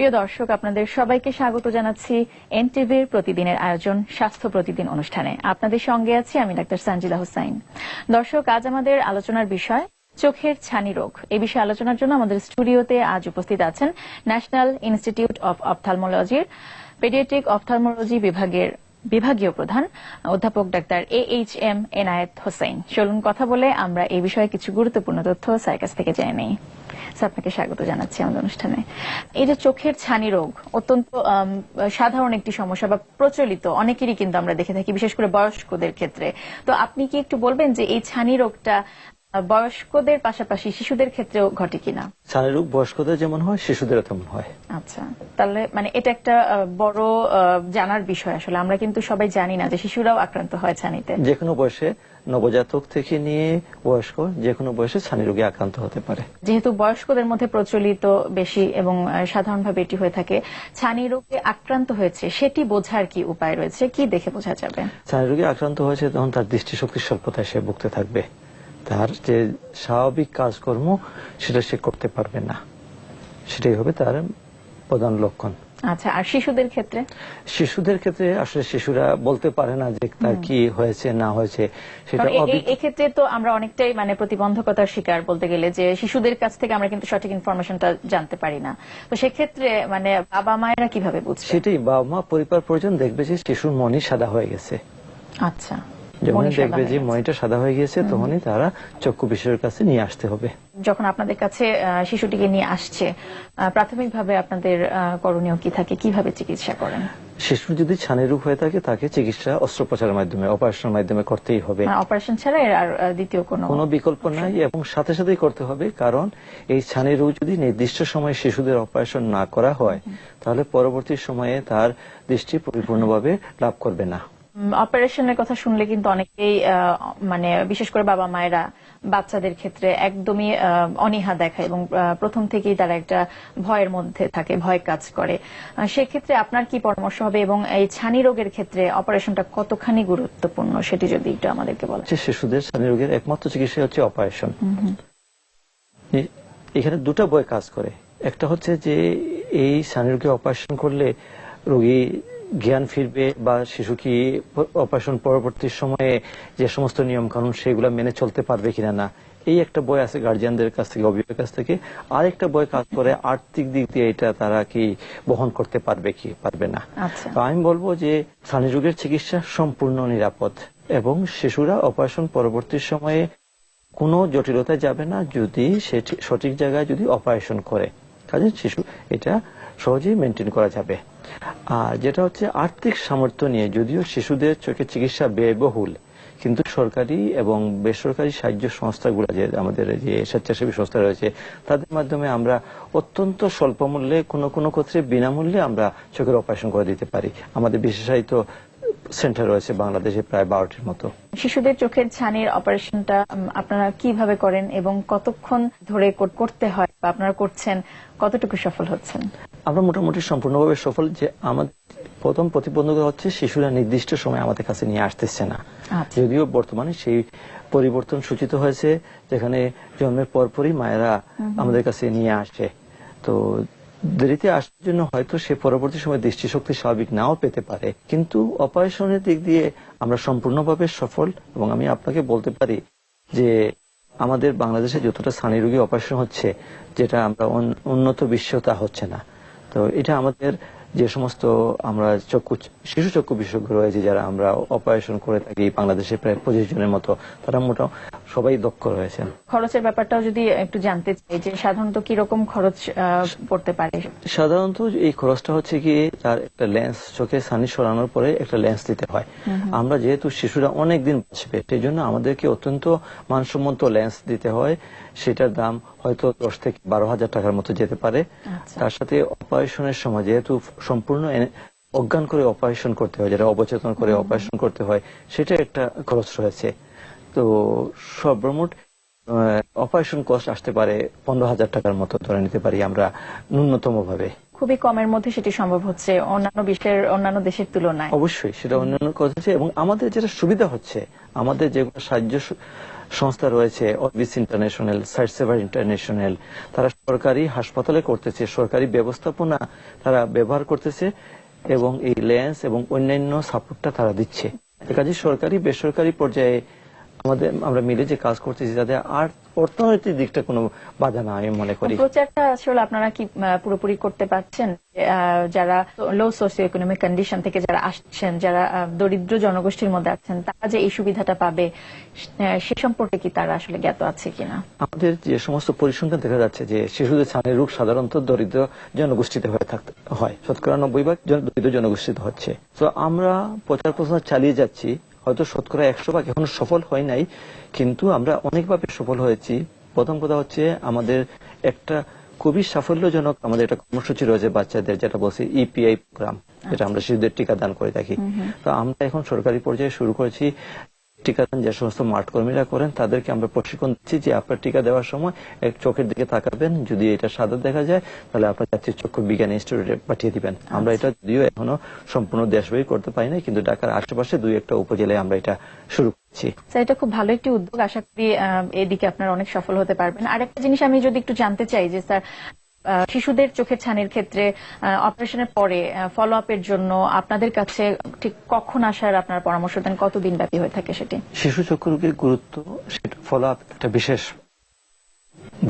প্রিয় দর্শক, আপনাদের সবাইকে স্বাগত জানাচ্ছি এনটিভির প্রতিদিনের আয়োজন স্বাস্থ্য প্রতিদিন অনুষ্ঠানে। আপনাদের সঙ্গে আছি আমি ডাক্তার সানজিদা হোসাইন। দর্শক, আজ আমাদের আলোচনার বিষয় চোখের ছানি রোগ। এই বিষয়ে আলোচনার জন্য আমাদের স্টুডিওতে আজ উপস্থিত আছেন ন্যাশনাল ইনস্টিটিউট অব অপথলমোলজির পেডিয়াট্রিক অপথলমোলজি বিভাগের বিভাগীয় প্রধান অধ্যাপক ডাক্তার AHM এনায়েত হোসেন। চলুন কথা বলে আমরা এই বিষয়ে কিছু গুরুত্বপূর্ণ তথ্য স্যারের কাছ থেকে জেনে নিই। আপনাকে স্বাগত জানাচ্ছি আমাদের অনুষ্ঠানে। এই যে চোখের ছানি রোগ অত্যন্ত সাধারণ একটি সমস্যা বা প্রচলিত, অনেকেরই কিন্তু আমরা দেখে থাকি, বিশেষ করে বয়স্কদের ক্ষেত্রে। তো আপনি কি একটু বলবেন যে এই ছানি রোগটা বয়স্কদের পাশাপাশি শিশুদের ক্ষেত্রেও ঘটে কিনা? ছানি রোগ বয়স্কদের যেমন হয় শিশুদেরও তেমন হয়। আচ্ছা, তাহলে মানে এটা একটা বড় জানার বিষয়। আসলে আমরা কিন্তু সবাই জানি না যে শিশুরাও আক্রান্ত হয় ছানিতে। যে কোনো বয়সে, নবজাতক থেকে নিয়ে বয়স্ক যে কোনো বয়সে ছানি রোগে আক্রান্ত হতে পারে। যেহেতু বয়স্কদের মধ্যে প্রচলিত বেশি এবং সাধারণভাবে এটি হয়ে থাকে, ছানি রোগে আক্রান্ত হয়েছে সেটি বোঝার কি উপায় রয়েছে? কি দেখে বোঝা যাবে ছানি রোগে আক্রান্ত হয়েছে? তখন তার দৃষ্টিশক্তির স্বল্পতায় সে ভুগতে থাকবে, তার যে স্বাভাবিক কাজকর্ম সেটা সে করতে পারবে না, সেটাই হবে তার প্রধান লক্ষণ। আচ্ছা, আর শিশুদের ক্ষেত্রে? শিশুদের ক্ষেত্রে আসলে শিশুরা বলতে পারে না যে তার কি হয়েছে না হয়েছে, সেটা এক্ষেত্রে তো আমরা অনেকটাই মানে প্রতিবন্ধকতার শিকার বলতে গেলে, যে শিশুদের কাছ থেকে আমরা কিন্তু সঠিক ইনফরমেশনটা জানতে পারি না। তো সেক্ষেত্রে মানে বাবা মায়েরা কিভাবে বুঝবে? সেটাই, বাবা মা পরিবার পরিজন দেখবে যে শিশুর মনই সাদা হয়ে গেছে। আচ্ছা, যখন দেখবে যে মনিটা সাদা হয়ে গিয়েছে তখনই তারা চক্ষু বিশেষজ্ঞের কাছে নিয়ে আসতে হবে। যখন আপনাদের কাছে শিশুটিকে নিয়ে আসছে, প্রাথমিকভাবে আপনাদের করণীয় কি থাকে? কিভাবে চিকিৎসা করেন? শিশুর যদি ছানি রোগ হয়ে থাকে তাকে চিকিৎসা অস্ত্রোপচারের মাধ্যমে, অপারেশনের মাধ্যমে করতেই হবে। অপারেশন ছাড়া এর আর দ্বিতীয় কোনো বিকল্প নাই, এবং সাথে সাথেই করতে হবে। কারণ এই ছানি রোগ যদি নির্দিষ্ট সময়ে শিশুদের অপারেশন না করা হয় তাহলে পরবর্তী সময়ে তার দৃষ্টি পরিপূর্ণভাবে লাভ করবে না। অপারেশনের কথা শুনলে কিন্তু অনেকেই মানে বিশেষ করে বাবা মায়েরা বাচ্চাদের ক্ষেত্রে একদমই অনীহা দেখায় এবং প্রথম থেকেই তারা একটা ভয়ের মধ্যে থাকে, ভয় কাজ করে। সেক্ষেত্রে আপনার কি পরামর্শ হবে এবং এই ছানি রোগের ক্ষেত্রে অপারেশনটা কতখানি গুরুত্বপূর্ণ সেটি যদি একটু আমাদেরকে বলেন। শিশুদের ছানি রোগের একমাত্র চিকিৎসা হচ্ছে অপারেশন। এখানে দুটো বই কাজ করে। একটা হচ্ছে যে এই ছানি রোগে অপারেশন করলে রোগী জ্ঞান ফিরবে, বা শিশু কি অপারেশন পরবর্তী সময়ে যে সমস্ত নিয়ম কানুন সেগুলো মেনে চলতে পারবে কিনা না, এই একটা বই আছে গার্জিয়ানদের কাছ থেকে, অভিভাবকের কাছ থেকে। আর একটা বই কাজ করে আর্থিক দিক দিয়ে এটা তারা কি বহন করতে পারবে কি পারবে না। তো আমি বলবো যে ছানি রোগের চিকিৎসা সম্পূর্ণ নিরাপদ, এবং শিশুরা অপারেশন পরবর্তী সময়ে কোনো জটিলতায় যাবে না যদি সে সঠিক জায়গায় যদি অপারেশন করে। কাজে শিশু এটা সহজেই মেনটেন করা যাবে। আর যেটা হচ্ছে আর্থিক সামর্থ্য নিয়ে, যদিও শিশুদের চোখের চিকিৎসা ব্যয়বহুল, কিন্তু সরকারি এবং বেসরকারি সাহায্য সংস্থাগুলো, যে আমাদের যে স্বেচ্ছাসেবী সংস্থা রয়েছে, তাদের মাধ্যমে আমরা অত্যন্ত স্বল্প মূল্যে, কোনো ক্ষেত্রে বিনামূল্যে আমরা চোখের অপারেশন করে দিতে পারি। আমাদের বিশেষায়িত সেন্টার রয়েছে বাংলাদেশে প্রায় 12টির মতো। শিশুদের চোখের ছানির অপারেশনটা আপনারা কিভাবে করেন এবং কতক্ষণ ধরে করতে হয় বা আপনারা করছেন, কতটুকু সফল হচ্ছেন? আমরা মোটামুটি সম্পূর্ণভাবে সফল। যে আমাদের প্রথম প্রতিবন্ধকতা হচ্ছে শিশুরা নির্দিষ্ট সময় আমাদের কাছে নিয়ে আসতেছে না। যদিও বর্তমানে সেই পরিবর্তন সূচিত হয়েছে, যেখানে জন্মের পরপরই মায়েরা আমাদের কাছে নিয়ে আসে। তো দেরিতে আসার জন্য হয়তো সে পরবর্তী সময় দৃষ্টিশক্তি স্বাভাবিক নাও পেতে পারে, কিন্তু অপারেশনের দিক দিয়ে আমরা সম্পূর্ণভাবে সফল। এবং আমি আপনাকে বলতে পারি যে আমাদের বাংলাদেশে যতটা ছানি রোগী অপারেশন হচ্ছে, যেটা আমরা উন্নত বিশ্ব তা হচ্ছে না। তো এটা আমাদের যে সমস্ত আমরা শিশু চক্ষু বিশেষজ্ঞ রয়েছে যারা আমরা অপারেশন করে থাকি বাংলাদেশে প্রায় 25 জনের মতো, তারা মোটামুটি সবাই দক্ষ রয়েছেন। খরচের ব্যাপারটাও যদি একটু জানতে চাই, যে সাধারণত কি রকম খরচ পড়তে পারে? সাধারণত এই খরচটা হচ্ছে কি, তার একটা লেন্স, চোখে ছানি সরানোর পরে একটা লেন্স দিতে হয়। আমরা যেহেতু শিশুরা অনেকদিন বাঁচবে, সেই জন্য আমাদেরকে অত্যন্ত মানসম্মত লেন্স দিতে হয়। সেটার দাম হয়তো 10 থেকে 12,000 টাকার মতো যেতে পারে। তার সাথে অপারেশনের সময় যেহেতু সম্পূর্ণ অজ্ঞান করে অপারেশন করতে হয়, যেটা অবচেতন করে অপারেশন করতে হয়, সেটা একটা খরচ রয়েছে। তো সর্বমোট অপারেশন কস্ট আসতে পারে 15,000 টাকার মতো ধরে নিতে পারি আমরা ন্যূনতম ভাবে। খুবই কমের মধ্যে সেটি সম্ভব হচ্ছে অন্যান্য দেশের তুলনায়। অবশ্যই সেটা অন্যান্য কথা হচ্ছে। এবং আমাদের যেটা সুবিধা হচ্ছে, আমাদের যেগুলো সাহায্য সংস্থা রয়েছে, অরবিস ইন্টারন্যাশনাল, সাইট সেভার ইন্টারন্যাশনাল, তারা সরকারি হাসপাতালে করতেছে, সরকারি ব্যবস্থাপনা তারা ব্যবহার করতেছে এবং এই লেন্স এবং অন্যান্য সাপোর্টটা তারা দিচ্ছে। কাজে সরকারি বেসরকারি পর্যায়ে আমরা মিলে যে কাজ করতেছি যাতে আর অর্থনৈতিক দিকটা কোনো বাধা না আমি মনে করি। প্রচারটা আসলে আপনারা কি পুরোপুরি করতে পারছেন? যারা লো সোশিও ইকোনমিক কন্ডিশন থেকে যারা আসছেন, যারা দরিদ্র জনগোষ্ঠীর মধ্যে আছেন, তারা যে এই সুবিধাটা পাবে সে সম্পর্কে কি তারা আসলে জ্ঞাত আছে কিনা? আমাদের যে সমস্ত পরিসংখ্যান দেখা যাচ্ছে যে শিশুদের ছানির রোগ সাধারণত দরিদ্র জনগোষ্ঠীতে হয়, শতকরা 90% দরিদ্র জনগোষ্ঠীতে হচ্ছে। তো আমরা প্রচার প্রচার চালিয়ে যাচ্ছি, হয়তো শতকরা 100% এখনো সফল হয় নাই, কিন্তু আমরা অনেকভাবে সফল হয়েছি। প্রথম কথা হচ্ছে আমাদের একটা খুবই সাফল্যজনক আমাদের একটা কর্মসূচি রয়েছে বাচ্চাদের, যেটা বলছে ইপিআই প্রোগ্রাম, যেটা আমরা শিশুদের টিকা দান করে থাকি। তো আমরা এখন সরকারি পর্যায়ে শুরু করেছি টিকাদান যে সমস্ত মাঠ কর্মীরা করেন তাদেরকে আমরা প্রশিক্ষণ দিচ্ছি যে আপনার টিকা দেওয়ার সময় এক চোখের দিকে তাকাবেন, যদি এটা সাদা দেখা যায় তাহলে আপনার জাতীয় চক্ষু বিজ্ঞান ইনস্টিটিউটে পাঠিয়ে দিবেন। আমরা এটা যদিও এখনো সম্পূর্ণ দেশব্যাপী করতে পারি না, কিন্তু ঢাকার আশেপাশে 2-1টা উপজেলায় আমরা এটা শুরু করছি। এটা খুব ভালো একটি উদ্যোগ, আশা করি এদিকে আপনারা অনেক সফল হতে পারবেন। আরেকটা জিনিস আমি যদি একটু জানতে চাই যে স্যার, শিশুদের চোখের ছানির ক্ষেত্রে অপারেশনের পরে ফলো আপের জন্য আপনাদের কাছে ঠিক কখন আসার আপনার পরামর্শ দেন, কতদিন ব্যাপী হয়ে থাকে সেটি? শিশু চক্ষু রোগের গুরুত্ব সেটা ফলো আপ একটা বিশেষ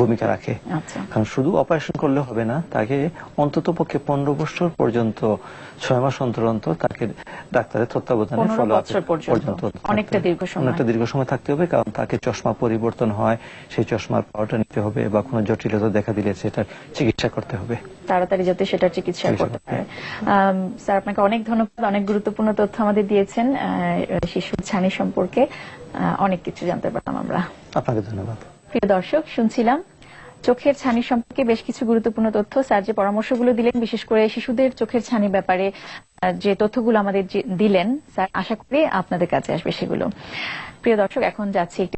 ভূমিকা রাখে। কারণ শুধু অপারেশন করলে হবে না, তাকে অন্তত পক্ষে 15 বছর পর্যন্ত 6 মাস অন্তর অন্তর তাকে ডাক্তারের তত্ত্বাবধানে ফলো আপ পর্যন্ত অনেকটা দীর্ঘ সময় থাকতে হবে। কারণ তাকে চশমা পরিবর্তন হয়, সেই চশমার পাওয়ারটা নিতে হবে, বা কোনো জটিলতা দেখা দিলে সেটার চিকিৎসা করতে হবে, তাড়াতাড়ি যাতে সেটার চিকিৎসা করতে পারে। স্যার, আপনাকে অনেক ধন্যবাদ, অনেক গুরুত্বপূর্ণ তথ্য আমাদের দিয়েছেন শিশুর ছানি সম্পর্কে, অনেক কিছু জানতে পারলাম আমরা। আপনাকে ধন্যবাদ। প্রিয় দর্শক, শুনছিলাম চোখের ছানি সম্পর্কে বেশ কিছু গুরুত্বপূর্ণ তথ্য। স্যার যে পরামর্শগুলো দিলেন, বিশেষ করে শিশুদের চোখের ছানি ব্যাপারে যে তথ্যগুলো আমাদের দিলেন, স্যার আশা করি আপনাদের কাছে আসবে সেগুলো। প্রিয় দর্শক, এখন যাচ্ছি একটি